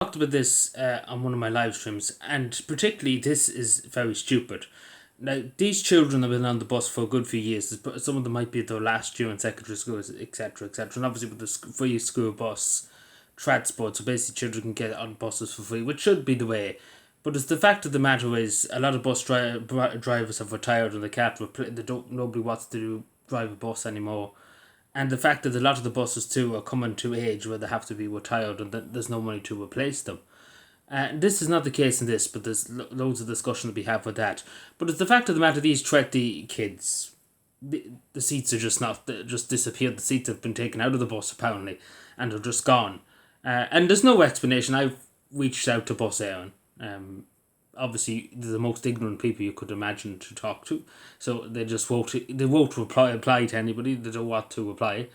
Talked about this on one of my live streams, and particularly this is very stupid. Now, these children have been on the bus for a good few years. Some of them might be their last year in secondary school, etc., etc. And obviously, with the free school bus transport, so basically, children can get on buses for free, which should be the way. But it's the fact of the matter is, a lot of drivers have retired and they can't. They don't. Nobody wants to drive a bus anymore, and the fact that a lot of the buses too are coming to age where they have to be retired and that there's no money to replace them. This is not the case in this, but there's loads of discussion to be had with that. But it's the fact of the matter, these Tretty kids, the seats are just not, just disappeared. The seats have been taken out of the bus apparently, and are just gone. And there's no explanation. I've reached out to Bus Éireann. Obviously, they're the most ignorant people you could imagine to talk to. So they won't reply to anybody. They don't want to reply.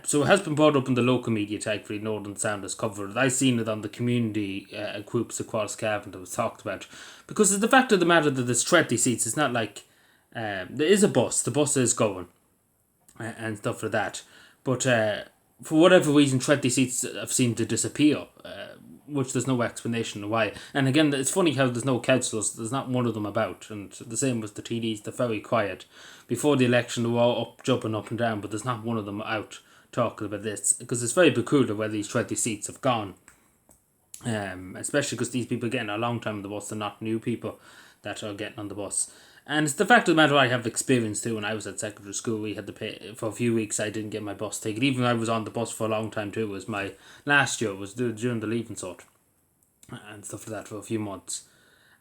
So it has been brought up in the local media, thankfully. Northern Sound has covered it. I've seen it on the community groups across Cavan that was talked about. Because it's the fact of the matter that there's 20 seats. It's not like there is a bus. The bus is going and stuff like that. But for whatever reason, 20 seats have seemed to disappear. Which there's no explanation why. And again, it's funny how there's no councillors. There's not one of them about. And the same with the TDs. They're very quiet. Before the election, they were all jumping up and down, but there's not one of them out talking about this, because it's very peculiar where these 20 seats have gone. Especially because these people are getting a long time on the bus. They're not new people that are getting on the bus. And it's the fact of the matter, I have experience too. When I was at secondary school, we had to pay for a few weeks. I didn't get my bus ticket. Even though I was on the bus for a long time too. It was my last year. It was during the leaving sort and stuff like that for a few months.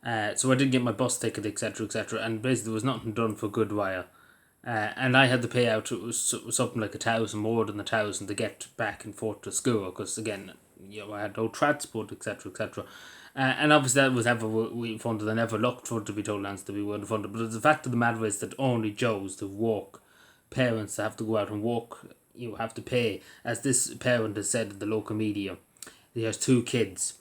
So I didn't get my bus ticket, etc., etc. And basically, there was nothing done for a good while. And I had to pay out, it was something like 1,000, more than 1,000, to get back and forth to school, because again, I had no transport, etc., etc. And obviously that was never we funded. I never looked for it, to be told honest, to be well funded. But the fact of the matter is that only Joes, the work parents that have to go out and work, have to pay. As this parent has said in the local media, he has two kids.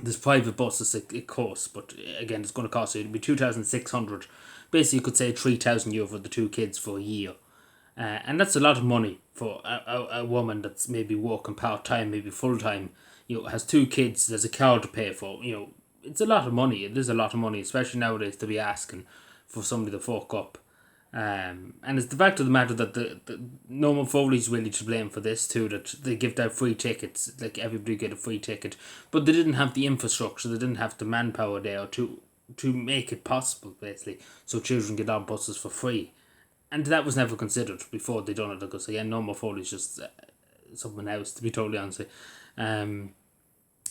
There's private buses, it costs, but again, it's going to cost you. It'll be 2,600. Basically, you could say 3,000 euro for the two kids for a year. And that's a lot of money for a woman that's maybe working part time, maybe full time. Has two kids. There's a car to pay for. It's a lot of money. It is a lot of money, especially nowadays, to be asking for somebody to fork up. And it's the fact of the matter that the Norman Foley's really to blame for this too, that they give out free tickets, like everybody get a free ticket, but they didn't have the infrastructure, they didn't have the manpower there to make it possible, basically, so children get on buses for free. And that was never considered before they done it, because again, Norman Foley's just someone else, to be totally honest.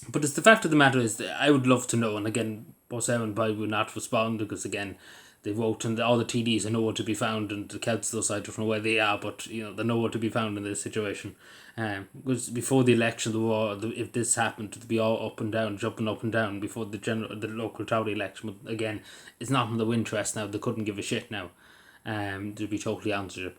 But it's the fact of the matter is that I would love to know, and again, Bus Éireann will not respond, because again, they wrote, and all the TDs are nowhere to be found, and the councillors, I don't know where they are, but they're nowhere to be found in this situation. Because before the election, if this happened, to be all up and down, jumping up and down before the local authority election. But again, it's not in their interest now. They couldn't give a shit now. To be totally honest with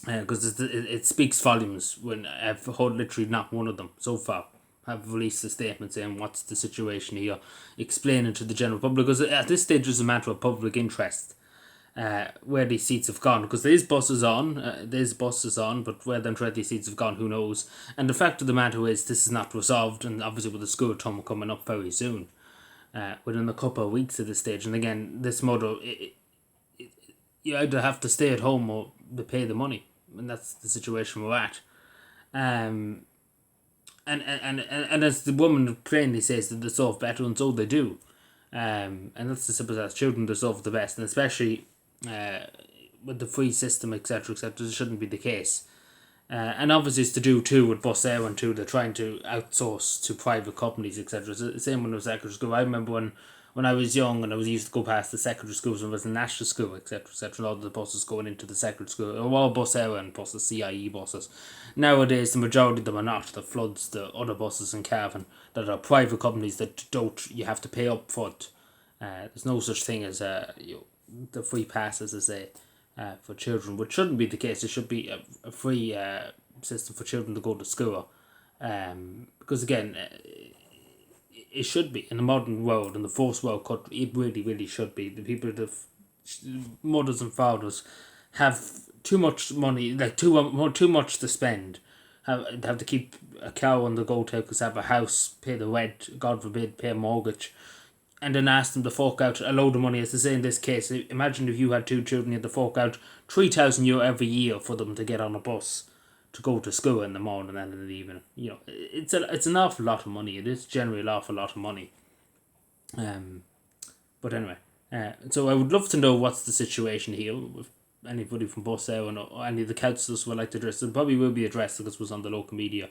you, because it speaks volumes when I've heard literally not one of them so far have released a statement saying what's the situation here, explaining to the general public, because at this stage it's a matter of public interest where these seats have gone, because there's buses on, but where them 20 seats have gone, who knows. And the fact of the matter is, this is not resolved, and obviously with the school term coming up very soon, within a couple of weeks at this stage. And again, this motto, you either have to stay at home or they pay the money, and that's the situation we're at. And as the woman plainly says, that they deserve better, and so they do. And that's the simple as children deserve the best, and especially with the free system, etc., etc., it shouldn't be the case. And obviously it's to do too with Bus Éireann too. They're trying to outsource to private companies, etc. So the same when I was secondary school. I remember when I was young and I was used to go past the secondary schools when I was in national school, etc., etc., all the buses going into the secondary school, or all Bus Éireann buses, CIE buses. Nowadays, the majority of them are not. The floods, the other buses in Cavan that are private companies that you have to pay up front. There's no such thing as the free passes, as they for children, which shouldn't be the case. It should be a free system for children to go to school. Because again, it should be in the modern world, in the first world country, it really, really should be. The people, the mothers and fathers, have too much money, like too much to spend have to keep a cow on the go to because have a house, pay the rent, God forbid, pay a mortgage, and then ask them to fork out a load of money. As they say in this case, imagine if you had two children, you had to fork out €3,000 every year for them to get on a bus to go to school in the morning and in the evening. It's an awful lot of money. It is generally an awful lot of money. But anyway, so I would love to know what's the situation here. If anybody from Bus Éireann or any of the councillors would like to address it, probably will be addressed because it was on the local media.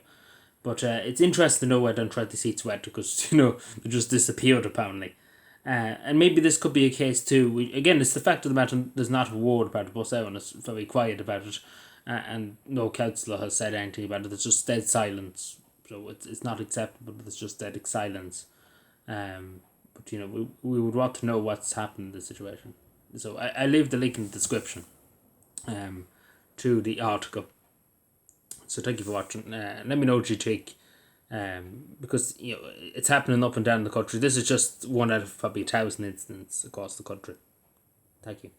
But it's interesting to know where don't try to see sweat because they just disappeared apparently. And maybe this could be a case too. Again, it's the fact of the matter. There's not a word about it. Bus Éireann is very quiet about it, and no councillor has said anything about it. It's just dead silence. So it's not acceptable. But it's just dead silence. But we would want to know what's happened in this situation. So I leave the link in the description. To the article. So thank you for watching. Let me know what you think. Because it's happening up and down the country. This is just one out of probably 1,000 incidents across the country. Thank you.